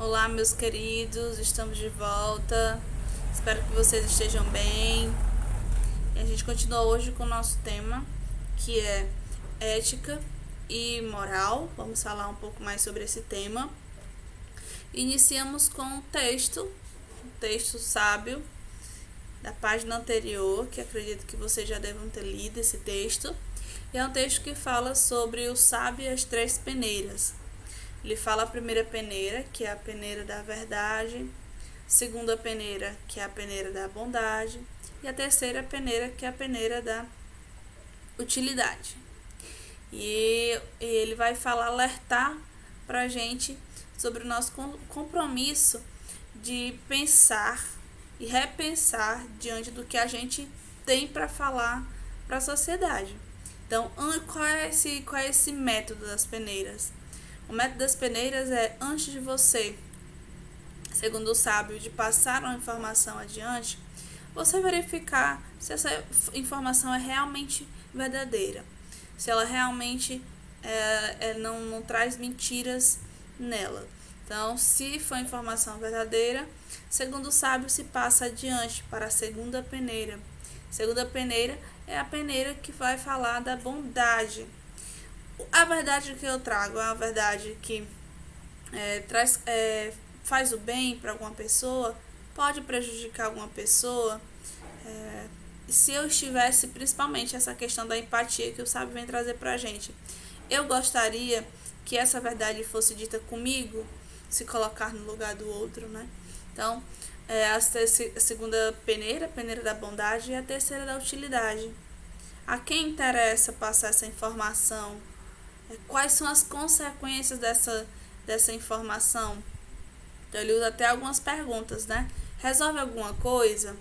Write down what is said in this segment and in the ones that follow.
Olá, meus queridos, estamos de volta. Espero que vocês estejam bem. E a gente continua hoje com o nosso tema, que é ética e moral. Vamos falar um pouco mais sobre esse tema. Iniciamos com um texto sábio da página anterior, que acredito que vocês já devem ter lido esse texto. E é um texto que fala sobre o sábio e as três peneiras. Ele fala a primeira peneira, que é a peneira da verdade, a segunda peneira, que é a peneira da bondade, e a terceira peneira, que é a peneira da utilidade. E ele vai falar, alertar pra gente sobre o nosso compromisso de pensar e repensar diante do que a gente tem para falar para a sociedade. Então, qual é esse método das peneiras? O método das peneiras é, antes de você, segundo o sábio, de passar uma informação adiante, você verificar se essa informação é realmente verdadeira, se ela realmente não traz mentiras nela. Então, se for informação verdadeira, segundo o sábio, se passa adiante para a segunda peneira. A segunda peneira é a peneira que vai falar da bondade. A verdade que eu trago é uma verdade que faz o bem para alguma pessoa, pode prejudicar alguma pessoa. Se eu estivesse, principalmente essa questão da empatia que o sábio vem trazer para a gente, eu gostaria que essa verdade fosse dita comigo, se colocar no lugar do outro, né? Então, a segunda peneira, a peneira da bondade, e a terceira da utilidade. A quem interessa passar essa informação? Quais são as consequências dessa informação? Então, ele usa até algumas perguntas, né? Resolve alguma coisa?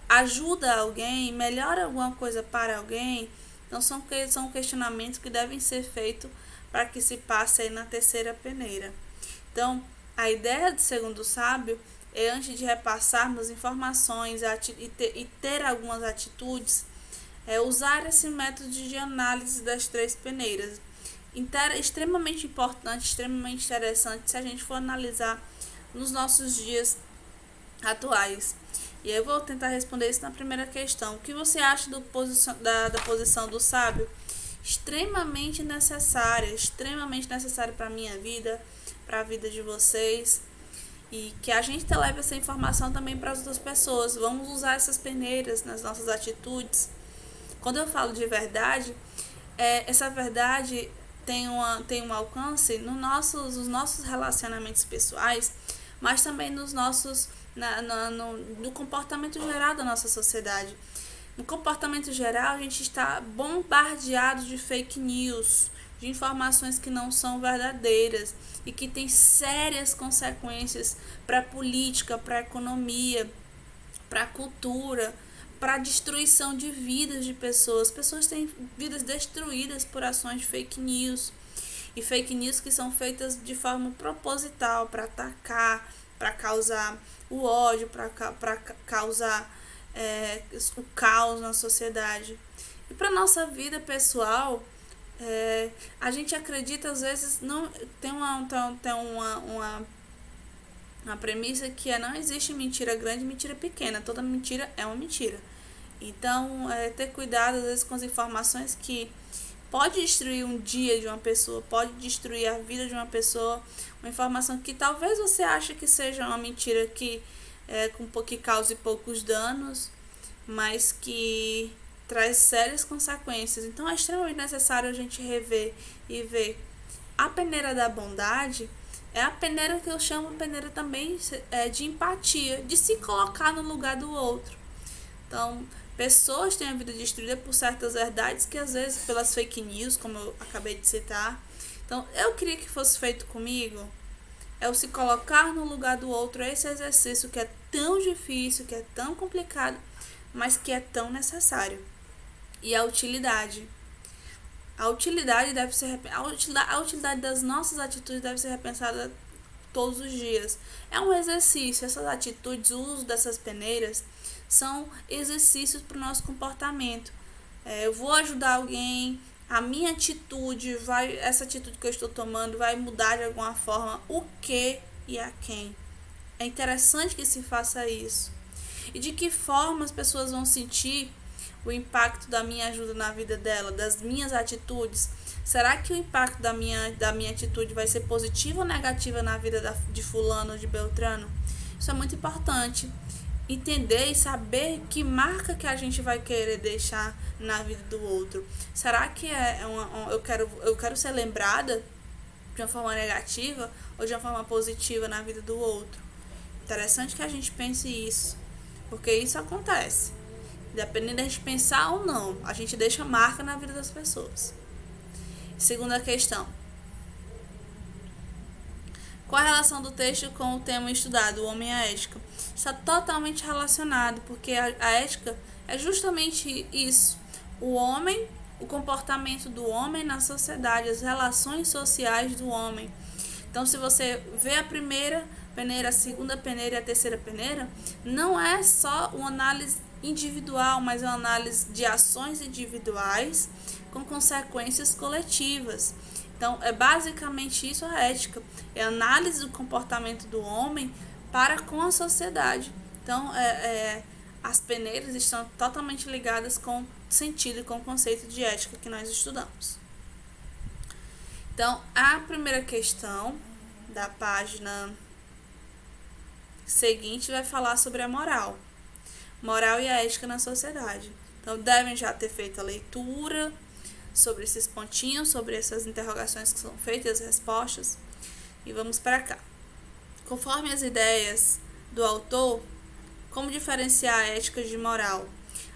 Ajuda alguém? Melhora alguma coisa para alguém? Então, são questionamentos que devem ser feitos para que se passe aí na terceira peneira. Então, a ideia do segundo sábio é, antes de repassarmos informações e ter algumas atitudes, usar esse método de análise das três peneiras. Extremamente importante, extremamente interessante se a gente for analisar nos nossos dias atuais. E eu vou tentar responder isso na primeira questão. O que você acha da posição do sábio? Extremamente necessária para a minha vida, para a vida de vocês. E que a gente leve essa informação também para as outras pessoas. Vamos usar essas peneiras nas nossas atitudes. Quando eu falo de verdade, essa verdade tem um alcance nos nossos relacionamentos pessoais, mas também nos nossos no comportamento geral da nossa sociedade. No comportamento geral, a gente está bombardeado de fake news, de informações que não são verdadeiras e que têm sérias consequências para a política, para a economia, para a cultura, para a destruição de vidas de pessoas. Pessoas têm vidas destruídas por ações de fake news. E fake news que são feitas de forma proposital, para atacar, para causar o ódio, para causar o caos na sociedade. E para nossa vida pessoal, a gente acredita, às vezes, não tem uma premissa que não existe mentira grande e mentira pequena. Toda mentira é uma mentira. Então, ter cuidado, às vezes, com as informações que pode destruir um dia de uma pessoa, pode destruir a vida de uma pessoa. Uma informação que talvez você ache que seja uma mentira que cause poucos danos, mas que traz sérias consequências. Então, é extremamente necessário a gente rever e ver. A peneira da bondade é a peneira que eu chamo de peneira também de empatia, de se colocar no lugar do outro. Então, pessoas têm a vida destruída por certas verdades que, às vezes, pelas fake news, como eu acabei de citar. Então, eu queria que fosse feito comigo, o se colocar no lugar do outro, esse exercício que é tão difícil, que é tão complicado, mas que é tão necessário. E a utilidade. A utilidade das nossas atitudes deve ser repensada todos os dias. É um exercício. Essas atitudes, o uso dessas peneiras, são exercícios para o nosso comportamento. Eu vou ajudar alguém, a minha atitude essa atitude que eu estou tomando vai mudar de alguma forma o que e a quem. É interessante que se faça isso. E de que forma as pessoas vão sentir o impacto da minha ajuda na vida dela, das minhas atitudes? Será que o impacto da minha atitude vai ser positiva ou negativa na vida de fulano ou de Beltrano? Isso é muito importante. Entender e saber que marca que a gente vai querer deixar na vida do outro. Será que eu quero ser lembrada de uma forma negativa ou de uma forma positiva na vida do outro? Interessante que a gente pense isso, porque isso acontece. Dependendo da gente pensar ou não, a gente deixa marca na vida das pessoas. Segunda questão. Qual a relação do texto com o tema estudado, o homem e a ética? Está totalmente relacionado, porque a ética é justamente isso. O homem, o comportamento do homem na sociedade, as relações sociais do homem. Então, se você vê a primeira peneira, a segunda peneira e a terceira peneira, não é só uma análise individual, mas uma análise de ações individuais com consequências coletivas. Então, é basicamente isso a ética. É a análise do comportamento do homem para com a sociedade. Então, as peneiras estão totalmente ligadas com o sentido e com o conceito de ética que nós estudamos. Então, a primeira questão da página seguinte vai falar sobre a moral. Moral e a ética na sociedade. Então, devem já ter feito a leitura sobre esses pontinhos, sobre essas interrogações que são feitas, as respostas. E vamos para cá. Conforme as ideias do autor, como diferenciar a ética de moral?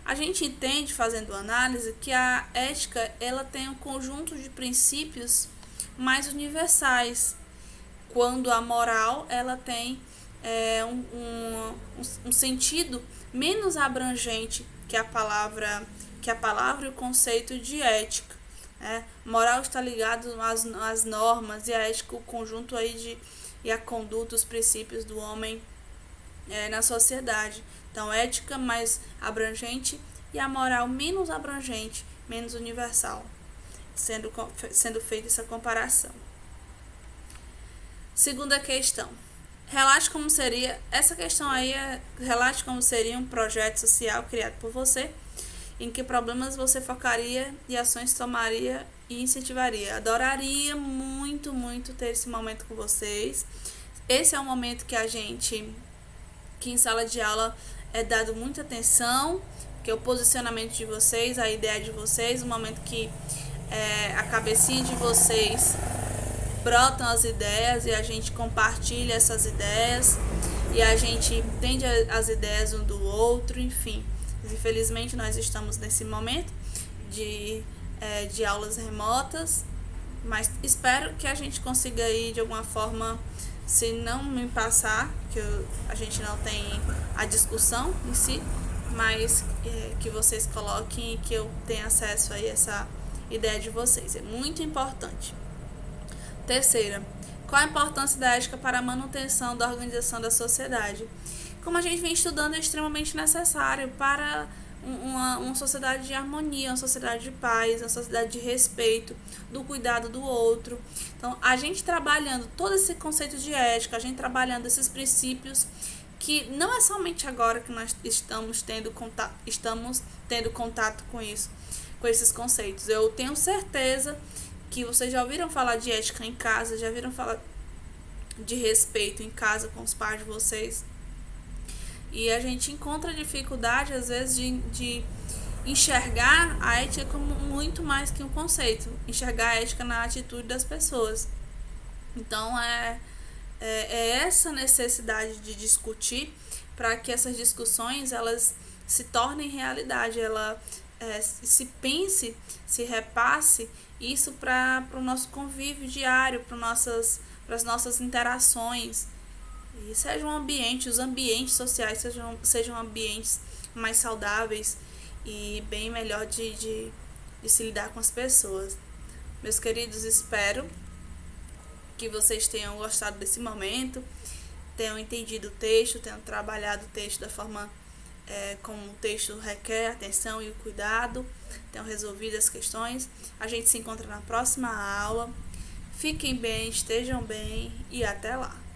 A gente entende, fazendo análise, que a ética ela tem um conjunto de princípios mais universais, quando a moral ela tem um sentido menos abrangente que a palavra e o conceito de ética. Moral está ligado às normas, e a ética o conjunto aí e a conduta, os princípios do homem na sociedade. Então, ética mais abrangente e a moral menos abrangente, menos universal, sendo feita essa comparação. Segunda questão. Relate como seria, essa questão aí relate como seria um projeto social criado por você, em que problemas você focaria e ações tomaria e incentivaria. Adoraria muito, muito ter esse momento com vocês. Esse é um momento que em sala de aula é dado muita atenção, que é o posicionamento de vocês, a ideia de vocês, o momento que a cabecinha de vocês brotam as ideias e a gente compartilha essas ideias e a gente entende as ideias um do outro, enfim. Infelizmente nós estamos nesse momento de aulas remotas, mas espero que a gente consiga ir de alguma forma, se não me passar, que a gente não tem a discussão em si, mas que vocês coloquem e que eu tenha acesso a essa ideia de vocês. É muito importante. Terceira, qual a importância da ética para a manutenção da organização da sociedade? Como a gente vem estudando, é extremamente necessário para uma sociedade de harmonia, uma sociedade de paz, uma sociedade de respeito, do cuidado do outro. Então, a gente trabalhando todo esse conceito de ética, a gente trabalhando esses princípios, que não é somente agora que nós estamos tendo contato com isso, com esses conceitos. Eu tenho certeza que vocês já ouviram falar de ética em casa, já ouviram falar de respeito em casa com os pais de vocês. E a gente encontra dificuldade, às vezes, de enxergar a ética como muito mais que um conceito. Enxergar a ética na atitude das pessoas. Então, é essa necessidade de discutir para que essas discussões elas se tornem realidade. Ela se pense, se repasse isso para o nosso convívio diário, para as nossas interações. E os ambientes sociais sejam ambientes mais saudáveis e bem melhor de se lidar com as pessoas. Meus queridos, espero que vocês tenham gostado desse momento, tenham entendido o texto, tenham trabalhado o texto da forma como o texto requer, atenção e o cuidado, tenham resolvido as questões. A gente se encontra na próxima aula. Fiquem bem, estejam bem e até lá!